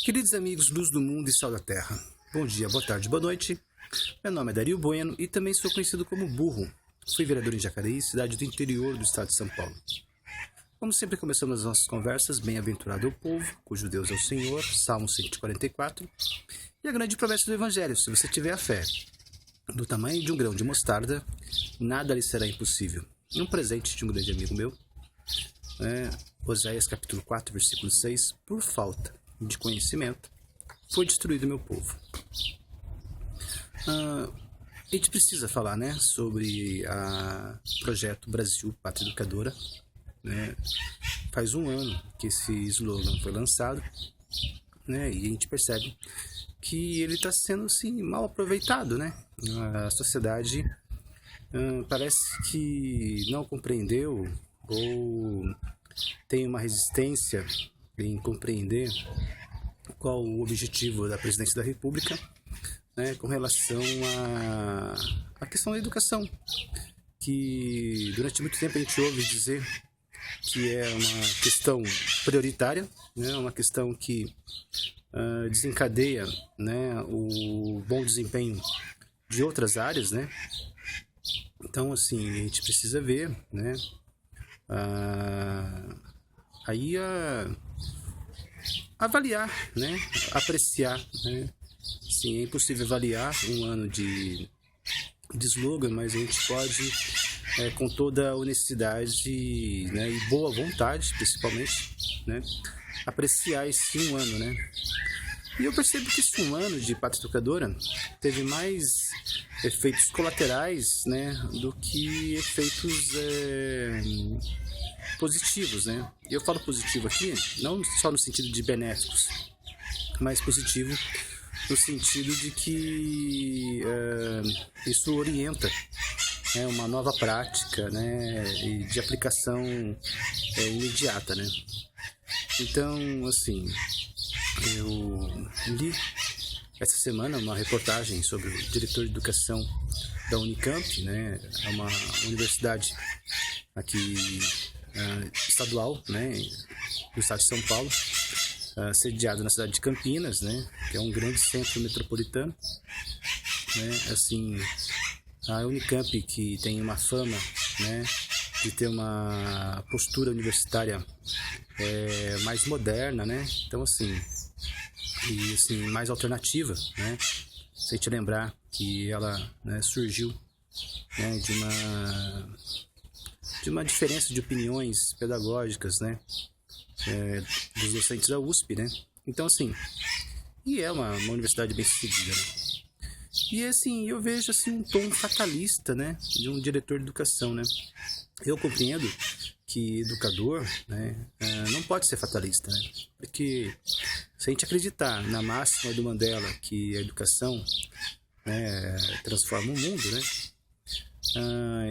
Queridos amigos, luz do mundo e sal da terra, bom dia, boa tarde, boa noite. Meu nome é Dario Bueno e também sou conhecido como Burro. Fui vereador em Jacareí, cidade do interior do estado de São Paulo. Como sempre, começamos as nossas conversas, bem-aventurado é o povo, cujo Deus é o Senhor, Salmo 144, e a grande promessa do Evangelho: se você tiver a fé do tamanho de um grão de mostarda, nada lhe será impossível. E um presente de um grande amigo meu, Oséias capítulo 4, versículo 6, por falta de conhecimento, foi destruído meu povo. A gente precisa falar, sobre o projeto Brasil Pátria Educadora. Faz um ano que esse slogan foi lançado, e a gente percebe que ele está sendo assim, mal aproveitado. A sociedade parece que não compreendeu ou tem uma resistência em compreender qual o objetivo da presidência da República, com relação à questão da educação, que durante muito tempo a gente ouve dizer que é uma questão prioritária, uma questão que desencadeia o bom desempenho de outras áreas, Então, assim, a gente precisa ver, avaliar, apreciar, Sim, é impossível avaliar um ano de slogan, mas a gente pode, com toda a honestidade, e boa vontade, principalmente, apreciar esse um ano, E eu percebo que esse um ano de Pátria Educadora teve mais efeitos colaterais, do que efeitos positivos, E eu falo positivo aqui, não só no sentido de benéficos, mas positivo no sentido de que isso orienta uma nova prática, e de aplicação imediata, Então, assim, eu li essa semana uma reportagem sobre o diretor de educação da Unicamp, é uma universidade aqui estadual, do estado de São Paulo, sediado na cidade de Campinas, que é um grande centro metropolitano, Assim, a Unicamp, que tem uma fama, de ter uma postura universitária mais moderna, Então, assim, mais alternativa, Se a gente lembrar que ela surgiu, de uma diferença de opiniões pedagógicas, dos docentes da USP, Então, assim, e é uma universidade bem sucedida, E, assim, eu vejo, assim, um tom fatalista, de um diretor de educação, Eu compreendo que educador, não pode ser fatalista, Porque se a gente acreditar na máxima do Mandela, que a educação transforma o mundo,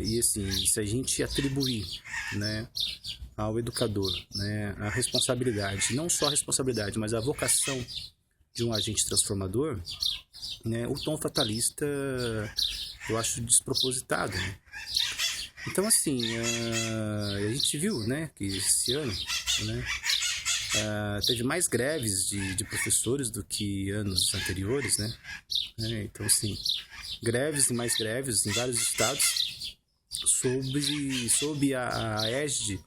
e, assim, se a gente atribuir, ao educador, a responsabilidade, não só a responsabilidade, mas a vocação de um agente transformador, o tom fatalista eu acho despropositado, Então, assim, a gente viu, que esse ano, teve mais greves de professores do que anos anteriores, Então, assim, greves e mais greves em vários estados sob a égide,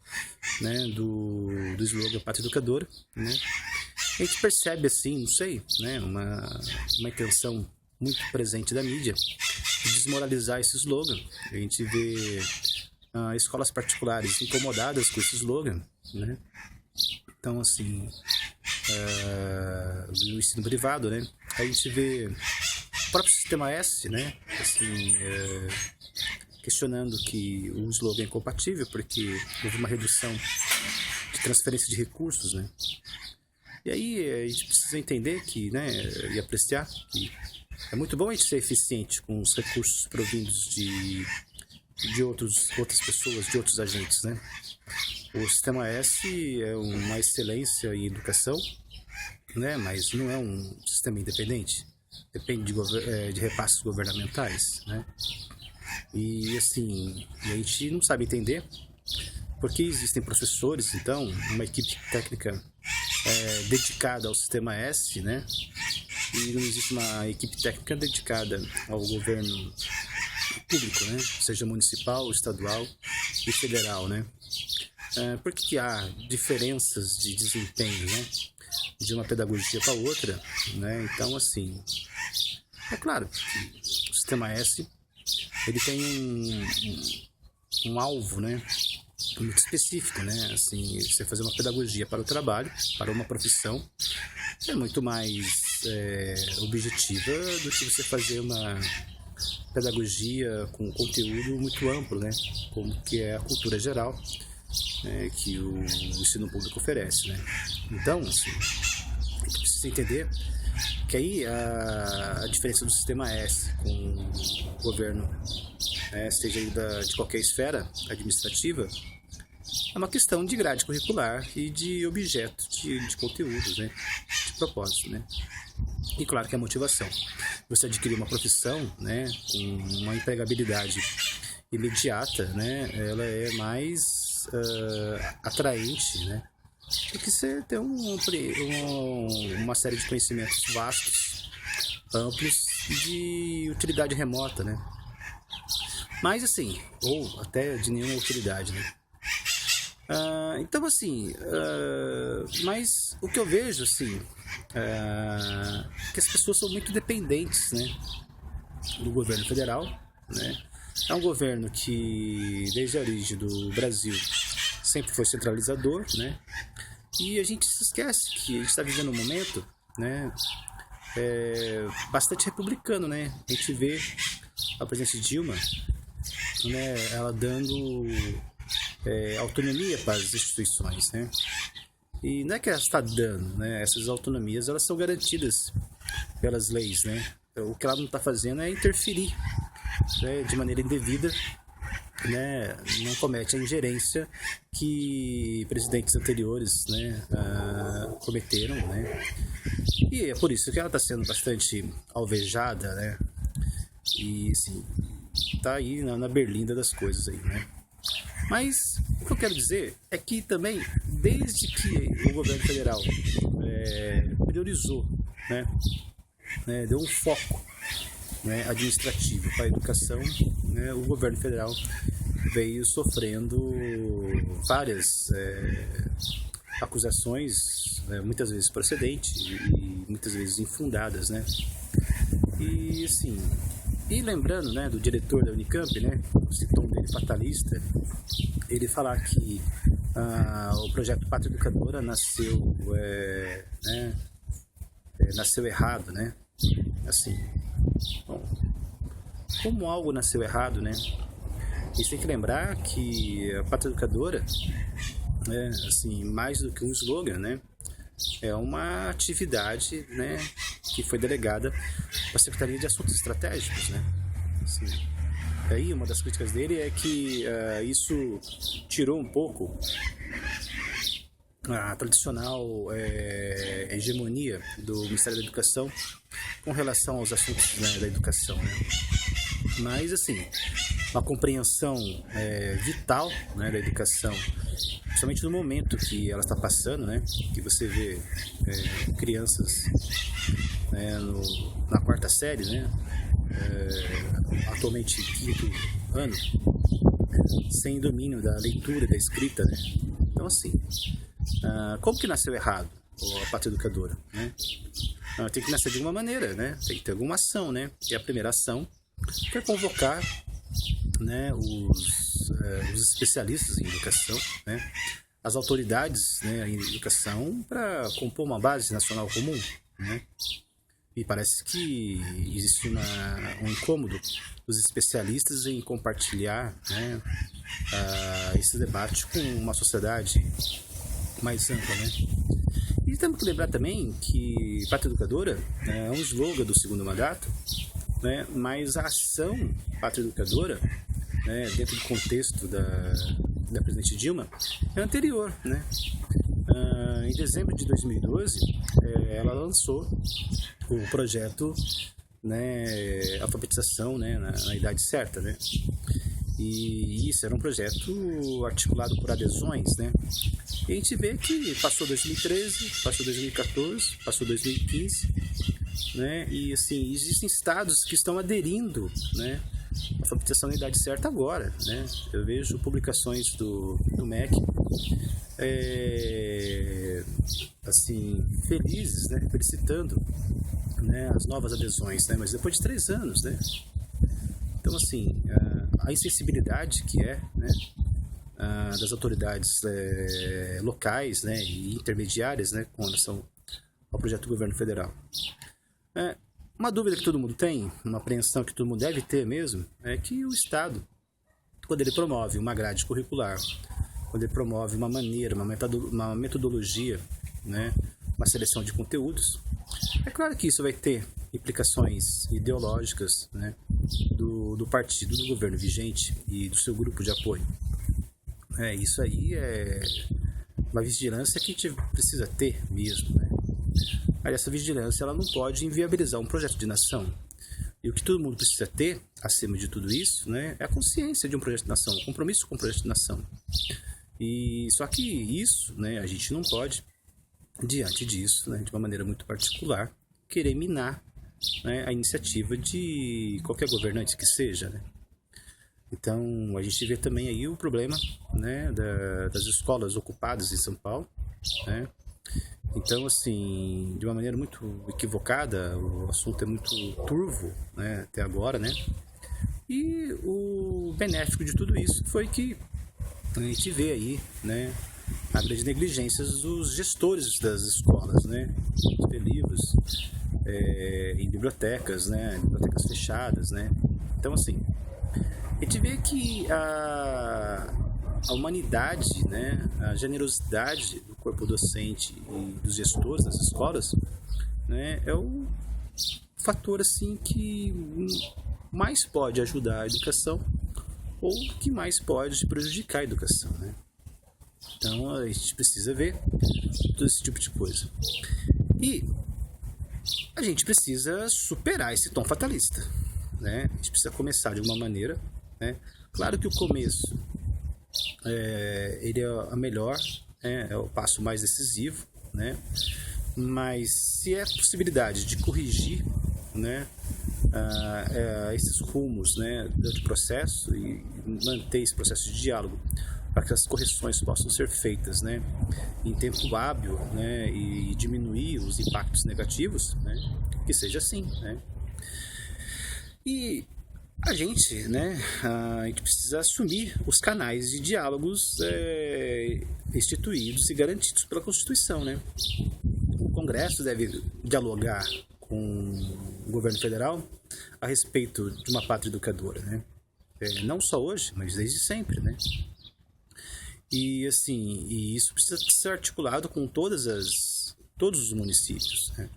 do slogan Pátria Educadora, A gente percebe, assim, não sei, uma intenção muito presente da mídia de desmoralizar esse slogan. A gente vê escolas particulares incomodadas com esse slogan, Então, assim, o ensino privado, A gente vê o próprio Sistema S, Assim, questionando que o slogan é incompatível porque houve uma redução de transferência de recursos, E aí a gente precisa entender que, e apreciar que é muito bom a gente ser eficiente com os recursos provindos de outras pessoas, de outros agentes, O Sistema S é uma excelência em educação, mas não é um sistema independente, depende de repasses governamentais, E, assim, a gente não sabe entender porque existem professores, então, uma equipe técnica dedicada ao Sistema S, né? E não existe uma equipe técnica dedicada ao governo público, né? Seja municipal, estadual e federal, né? Por que há diferenças de desempenho, né? De uma pedagogia para outra, né? Então, assim, é claro que o Sistema S ele tem um alvo, né? Muito específico, né? Assim, você fazer uma pedagogia para o trabalho, para uma profissão, é muito mais objetiva do que você fazer uma pedagogia com conteúdo muito amplo, né? Como que é a cultura geral, né? Que o ensino público oferece, né? Então, assim, a gente precisa entender que aí a diferença do Sistema S com o governo, seja de qualquer esfera administrativa, é uma questão de grade curricular e de objeto de conteúdos, né? De propósito, né? E claro que a motivação. Você adquirir uma profissão, né, com uma empregabilidade imediata, né, ela é mais atraente, né, do que você ter uma série de conhecimentos vastos, amplos de utilidade remota, né? Mas assim, ou até de nenhuma utilidade, né? Então assim, mas o que eu vejo assim, que as pessoas são muito dependentes, né, do governo federal, né? É um governo que desde a origem do Brasil sempre foi centralizador, né? E a gente se esquece que a gente está vivendo um momento, né, bastante republicano, né? A gente vê a presidente Dilma, né, ela dando autonomia para as instituições, né? E não é que ela está dando, né? Essas autonomias, elas são garantidas pelas leis, né? O que ela não está fazendo é interferir, né, de maneira indevida, né? Não comete a ingerência que presidentes anteriores, né, cometeram, né? E é por isso que ela está sendo bastante alvejada, né? E assim, tá aí na berlinda das coisas aí, né? Mas o que eu quero dizer é que também, desde que o governo federal priorizou, né, deu um foco, né, administrativo para a educação, né, o governo federal veio sofrendo várias acusações, muitas vezes procedentes e muitas vezes infundadas, né? E assim, e lembrando, né, do diretor da Unicamp, né, esse tom dele fatalista, ele falar que o projeto Pátria Educadora nasceu errado, né? Assim, bom, como algo nasceu errado, né? A gente tem que lembrar que a Pátria Educadora, assim, mais do que um slogan, né, é uma atividade, né, que foi delegada para a Secretaria de Assuntos Estratégicos, né? Assim, aí uma das críticas dele é que isso tirou um pouco a tradicional hegemonia do Ministério da Educação com relação aos assuntos, né, da educação, né? Mas assim, uma compreensão vital, né, da educação, principalmente no momento que ela está passando, né, que você vê crianças, né, na quarta série, né, atualmente quinto ano, sem domínio da leitura, da escrita, né? Então assim, como que nasceu errado a Pátria Educadora, né? Tem que nascer de alguma maneira, né? Tem que ter alguma ação, né? E a primeira ação foi convocar, né, os especialistas em educação, né, as autoridades, né, em educação, para compor uma base nacional comum, né? E parece que existe um incômodo dos especialistas em compartilhar, né, esse debate com uma sociedade mais ampla, né? E temos que lembrar também que Pátria Educadora é um slogan do segundo mandato, né, mas a ação Pátria Educadora, né, dentro do contexto da presidente Dilma, é anterior, né? Em dezembro de 2012, ela lançou o projeto, né, alfabetização, né, na idade certa, né? E isso era um projeto articulado por adesões, né? E a gente vê que passou 2013, passou 2014, passou 2015, né? E assim, existem estados que estão aderindo, né, à alfabetização na idade certa agora, né? Eu vejo publicações do MEC, assim, felizes, né, felicitando, né, as novas adesões, né? Mas depois de 3 anos, né? Então, assim, a insensibilidade que né, das autoridades locais, né, e intermediárias, né, com relação ao projeto do governo federal. Uma dúvida que todo mundo tem, uma apreensão que todo mundo deve ter mesmo, é que o Estado, quando ele promove uma grade curricular, quando ele promove uma maneira, uma metodologia, né, uma seleção de conteúdos, é claro que isso vai ter implicações ideológicas, né, do partido, do governo vigente e do seu grupo de apoio. Isso aí é uma vigilância que a gente precisa ter mesmo, né? Mas essa vigilância ela não pode inviabilizar um projeto de nação. E o que todo mundo precisa ter, acima de tudo isso, né, é a consciência de um projeto de nação, o compromisso com o projeto de nação. E só que isso, né, a gente não pode, diante disso, né, de uma maneira muito particular, querer minar, né, a iniciativa de qualquer governante que seja, né? Então, a gente vê também aí o problema, né, das escolas ocupadas em São Paulo, né? Então, assim, de uma maneira muito equivocada, o assunto é muito turvo, né, até agora, né? E o benéfico de tudo isso foi que a gente vê aí, né, a grande negligência dos gestores das escolas, né? Ter livros em bibliotecas, né? Bibliotecas fechadas, né? Então, assim, a gente vê que a humanidade, né? A generosidade do corpo docente e dos gestores das escolas, né? É o fator, assim, que mais pode ajudar a educação ou que mais pode prejudicar a educação, né? Então, a gente precisa ver todo esse tipo de coisa. E a gente precisa superar esse tom fatalista, né? A gente precisa começar de uma maneira, né? Claro que o começo ele é a melhor, é o passo mais decisivo, né? Mas se é a possibilidade de corrigir, né, esses rumos, né, do processo e manter esse processo de diálogo para que as correções possam ser feitas, né, em tempo hábil, né, e diminuir os impactos negativos, né, que seja assim, né. E a gente, né, a gente precisa assumir os canais de diálogos instituídos e garantidos pela Constituição, né. O Congresso deve dialogar com o governo federal a respeito de uma pátria educadora, né? Não só hoje, mas desde sempre, né? E assim, isso precisa ser articulado com todos os municípios, né?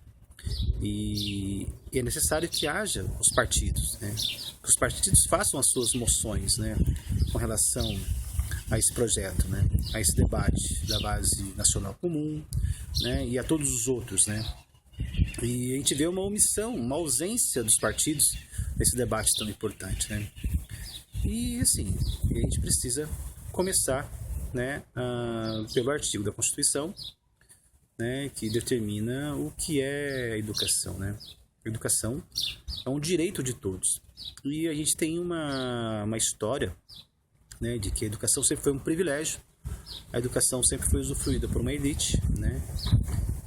E é necessário que haja os partidos, né? Que os partidos façam as suas moções, né, com relação a esse projeto, né, a esse debate da base nacional comum, né, e a todos os outros, né. E a gente vê uma omissão, uma ausência dos partidos nesse debate tão importante, né. E assim, a gente precisa começar, né, pelo artigo da Constituição, né, que determina o que é educação, né. A educação é um direito de todos. E a gente tem uma história, né, de que a educação sempre foi um privilégio, a educação sempre foi usufruída por uma elite, né,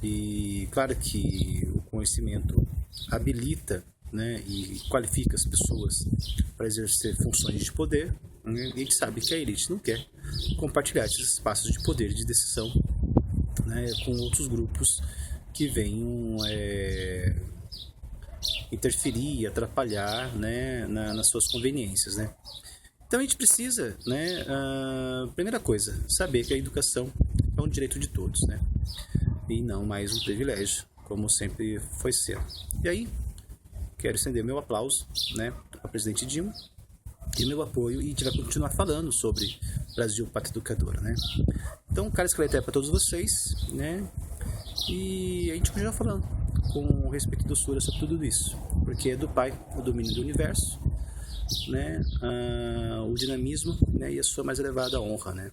e claro que o conhecimento habilita, né, e qualifica as pessoas para exercer funções de poder, né, e a gente sabe que a elite não quer compartilhar esses espaços de poder e de decisão, né, com outros grupos que venham interferir, atrapalhar, né, nas suas conveniências, né. Então a gente precisa, né, primeira coisa, saber que a educação é um direito de todos, né, e não mais um privilégio, como sempre foi sendo. E aí, quero estender meu aplauso, né, ao presidente Dilma e meu apoio, e a gente vai continuar falando sobre Brasil, Pátria Educadora, né. Então, cara esclarecer para todos vocês, né, e a gente continua falando com respeito e doçura sobre tudo isso, porque é do Pai o domínio do universo, né, o dinamismo, né, e a sua mais elevada honra, né?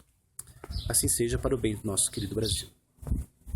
Assim seja para o bem do nosso querido Brasil.